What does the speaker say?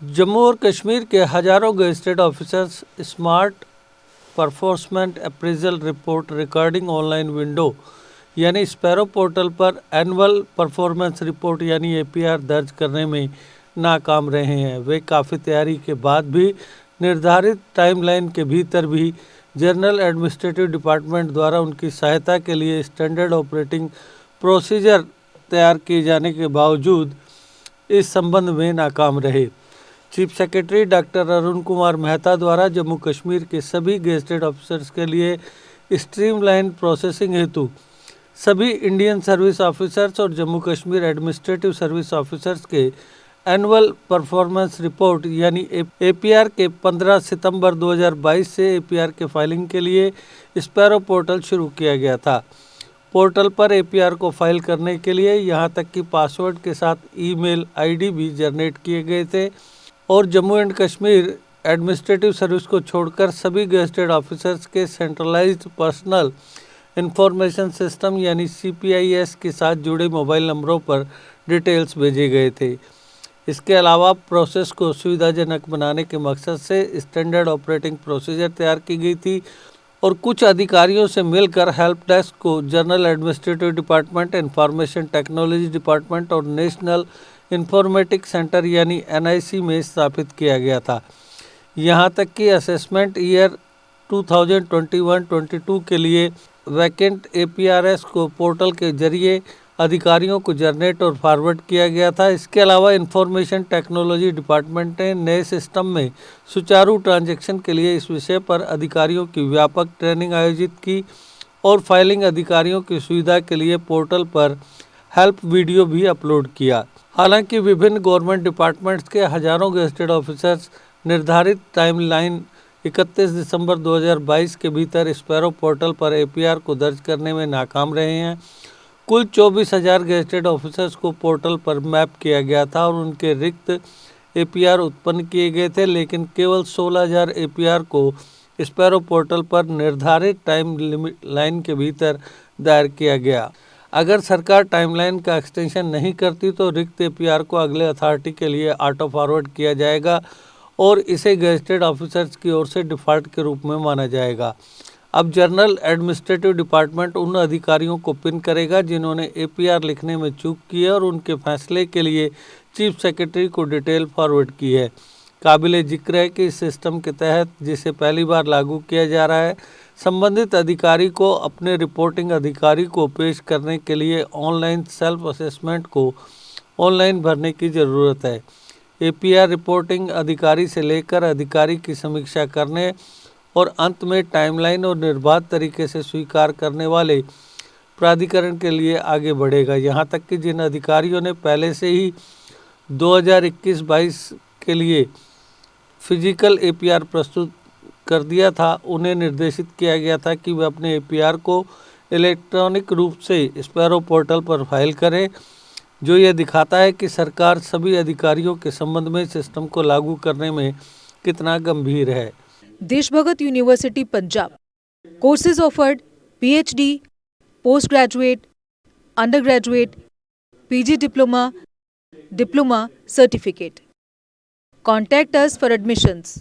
जम्मू और कश्मीर के हजारों gazetted officers smart performance appraisal report recording online window यानी स्पैरो पोर्टल पर एनुअल परफॉर्मेंस रिपोर्ट यानी एपीआर दर्ज करने में नाकाम रहे हैं। वे काफ़ी तैयारी के बाद भी निर्धारित टाइमलाइन के भीतर भी जनरल एडमिनिस्ट्रेटिव डिपार्टमेंट द्वारा उनकी सहायता के लिए स्टैंडर्ड ऑपरेटिंग प्रोसीजर तैयार किए जाने के बावजूद इस संबंध में नाकाम रहे। Chief secretary doctor Arun Kumar Mehta द्वारा जम्मू कश्मीर के सभी गेजेटेड ऑफिसर्स के लिए स्ट्रीमलाइन प्रोसेसिंग हेतु सभी इंडियन सर्विस ऑफिसर्स और Jammu Kashmir administrative service officers के एनुअल परफॉर्मेंस रिपोर्ट यानी एपीआर के 15 सितंबर 2022 से एपीआर के फाइलिंग के लिए स्पैरो पोर्टल शुरू किया गया था। पोर्टल पर एपीआर को फाइल करने के लिए यहां तक कि पासवर्ड के साथ ईमेल आईडी भी जनरेट किए गए थे और Jammu and Kashmir administrative service को छोड़कर सभी गेजेटेड ऑफिसर्स के सेंट्रलाइज्ड पर्सनल इंफॉर्मेशन सिस्टम यानी सीपीआईएस के साथ जुड़े मोबाइल नंबरों पर डिटेल्स भेजे गए थे। इसके अलावा प्रोसेस को सुविधाजनक बनाने के मकसद से स्टैंडर्ड ऑपरेटिंग प्रोसीजर तैयार की गई थी और कुछ अधिकारियों से मिलकर हेल्प डेस्क को general administrative department, information technology department और नेशनल इंफॉर्मेटिक्स सेंटर यानी एनआईसी में स्थापित किया गया था। यहां तक कि असेसमेंट ईयर 2021-22 के लिए वैकेंट एपीआरएस को पोर्टल के जरिए अधिकारियों को जनरेट और फॉरवर्ड किया गया था। इसके अलावा इंफॉर्मेशन टेक्नोलॉजी डिपार्टमेंट ने नए सिस्टम में सुचारू ट्रांजैक्शन के लिए इस विषय पर अधिकारियों की व्यापक ट्रेनिंग आयोजित की और फाइलिंग अधिकारियों की सुविधा के लिए पोर्टल पर हेल्प वीडियो भी अपलोड किया। हालांकि विभिन्न गवर्नमेंट डिपार्टमेंट्स के हजारों गेजेटेड ऑफिसर्स निर्धारित टाइमलाइन 31 दिसंबर 2022 के भीतर स्पैरो पोर्टल पर एपीआर को दर्ज करने में नाकाम रहे हैं। कुल 24,000 गेजेटेड ऑफिसर्स को पोर्टल पर मैप किया गया था और उनके रिक्त एपीआर उत्पन्न किए गए थे, लेकिन केवल 16,000 एपीआर को स्पैरो पोर्टल पर निर्धारित टाइम लाइन के भीतर दायर किया गया। अगर सरकार टाइमलाइन का एक्सटेंशन नहीं करती तो रिक्त एपीआर को अगले अथॉरिटी के लिए ऑटो फॉरवर्ड किया जाएगा और इसे गेजेटेड ऑफिसर्स की ओर से डिफ़ॉल्ट के रूप में माना जाएगा। अब जनरल एडमिनिस्ट्रेटिव डिपार्टमेंट उन अधिकारियों को पिन करेगा जिन्होंने एपीआर लिखने में चूक की है और उनके फैसले के लिए चीफ सेक्रेटरी को डिटेल फॉरवर्ड की है। काबिले जिक्र है कि इस सिस्टम के तहत जिसे पहली बार लागू किया जा रहा है, संबंधित अधिकारी को अपने रिपोर्टिंग अधिकारी को पेश करने के लिए ऑनलाइन सेल्फ असेसमेंट को ऑनलाइन भरने की ज़रूरत है। एपीआर रिपोर्टिंग अधिकारी से लेकर अधिकारी की समीक्षा करने और अंत में टाइमलाइन और निर्बाध तरीके से स्वीकार करने वाले प्राधिकरण के लिए आगे बढ़ेगा। यहाँ तक कि जिन अधिकारियों ने पहले से ही 2021-22 के लिए फिजिकल एपीआर प्रस्तुत कर दिया था, उन्हें निर्देशित किया गया था कि वे अपने एपीआर को इलेक्ट्रॉनिक रूप से स्पैरो पोर्टल पर फाइल करें, जो यह दिखाता है कि सरकार सभी अधिकारियों के संबंध में सिस्टम को लागू करने में कितना गंभीर है। Deshbhagat university Punjab courses offered PhD, post graduate, under graduate, PG diploma, diploma certificate. Contact us for admissions.